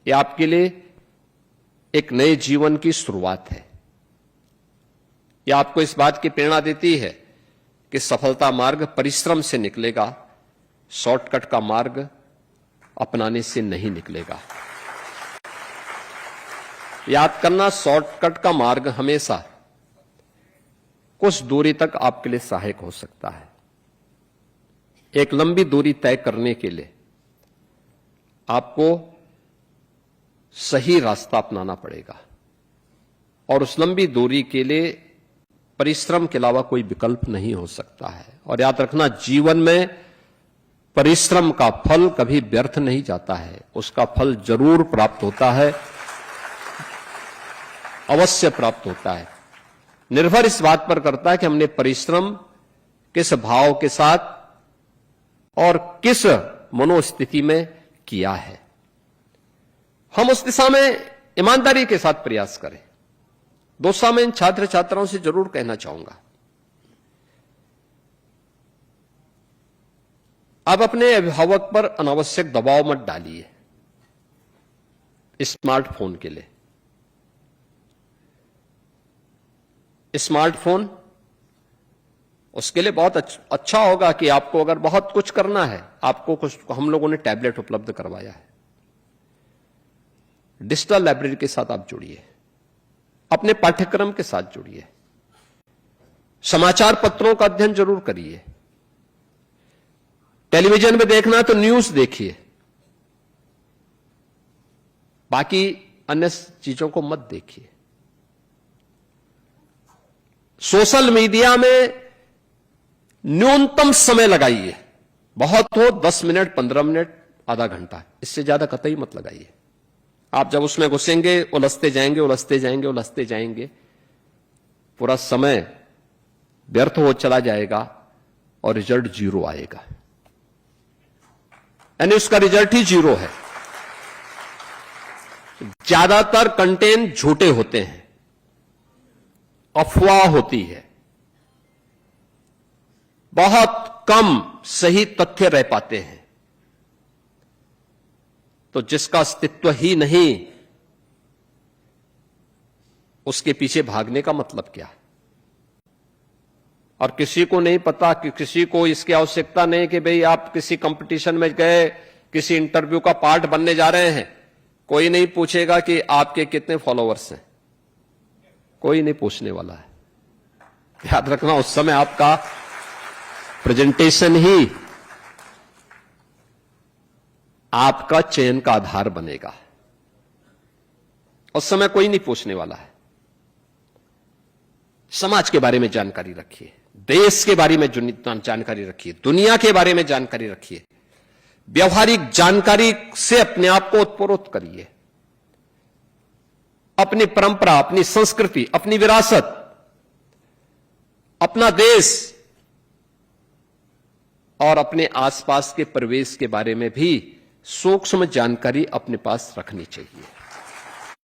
ये आपके लिए एक नए जीवन की शुरुआत है। यह आपको इस बात की प्रेरणा देती है कि सफलता मार्ग परिश्रम से निकलेगा, शॉर्टकट का मार्ग अपनाने से नहीं निकलेगा। याद करना, शॉर्टकट का मार्ग हमेशा कुछ दूरी तक आपके लिए सहायक हो सकता है। एक लंबी दूरी तय करने के लिए आपको सही रास्ता अपनाना पड़ेगा और उस लंबी दूरी के लिए परिश्रम के अलावा कोई विकल्प नहीं हो सकता है। और याद रखना, जीवन में परिश्रम का फल कभी व्यर्थ नहीं जाता है, उसका फल जरूर प्राप्त होता है, अवश्य प्राप्त होता है। निर्भर इस बात पर करता है कि हमने परिश्रम किस भाव के साथ और किस मनोस्थिति में किया है। हम उस दिशा में ईमानदारी के साथ प्रयास करें। दोस्तों, मैं इन छात्र छात्राओं से जरूर कहना चाहूंगा, आप अपने अभिभावक पर अनावश्यक दबाव मत डालिए स्मार्टफोन के लिए। स्मार्टफोन उसके लिए बहुत अच्छा होगा कि आपको अगर बहुत कुछ करना है, आपको कुछ, हम लोगों ने टैबलेट उपलब्ध करवाया है। डिजिटल लाइब्रेरी के साथ आप जुड़िए, अपने पाठ्यक्रम के साथ जुड़िए, समाचार पत्रों का अध्ययन जरूर करिए। टेलीविजन में देखना है तो न्यूज देखिए, बाकी अन्य चीजों को मत देखिए। सोशल मीडिया में न्यूनतम समय लगाइए, बहुत हो 10 मिनट, 15 मिनट, आधा घंटा, इससे ज्यादा कतई मत लगाइए। आप जब उसमें घुसेंगे, उलझते जाएंगे, उलझते जाएंगे, उलझते जाएंगे, पूरा समय व्यर्थ हो चला जाएगा और रिजल्ट जीरो आएगा, यानी उसका रिजल्ट ही जीरो है। ज्यादातर कंटेंट झूठे होते हैं, अफवाह होती है, बहुत कम सही तथ्य रह पाते हैं। तो जिसका अस्तित्व ही नहीं, उसके पीछे भागने का मतलब क्या? और किसी को नहीं पता, कि किसी को इसकी आवश्यकता नहीं कि भाई आप किसी कंपटीशन में गए, किसी इंटरव्यू का पार्ट बनने जा रहे हैं, कोई नहीं पूछेगा कि आपके कितने फॉलोअर्स हैं, कोई नहीं पूछने वाला है। याद रखना, उस समय आपका प्रेजेंटेशन ही आपका चयन का आधार बनेगा। उस समय कोई नहीं पूछने वाला है। समाज के बारे में जानकारी रखिए, देश के बारे में जानकारी रखिए, दुनिया के बारे में जानकारी रखिए, व्यवहारिक जानकारी से अपने आप को उत्प्रोत करिए। अपनी परंपरा, अपनी संस्कृति, अपनी विरासत, अपना देश और अपने आसपास के परिवेश के बारे में भी सूक्ष्म जानकारी अपने पास रखनी चाहिए।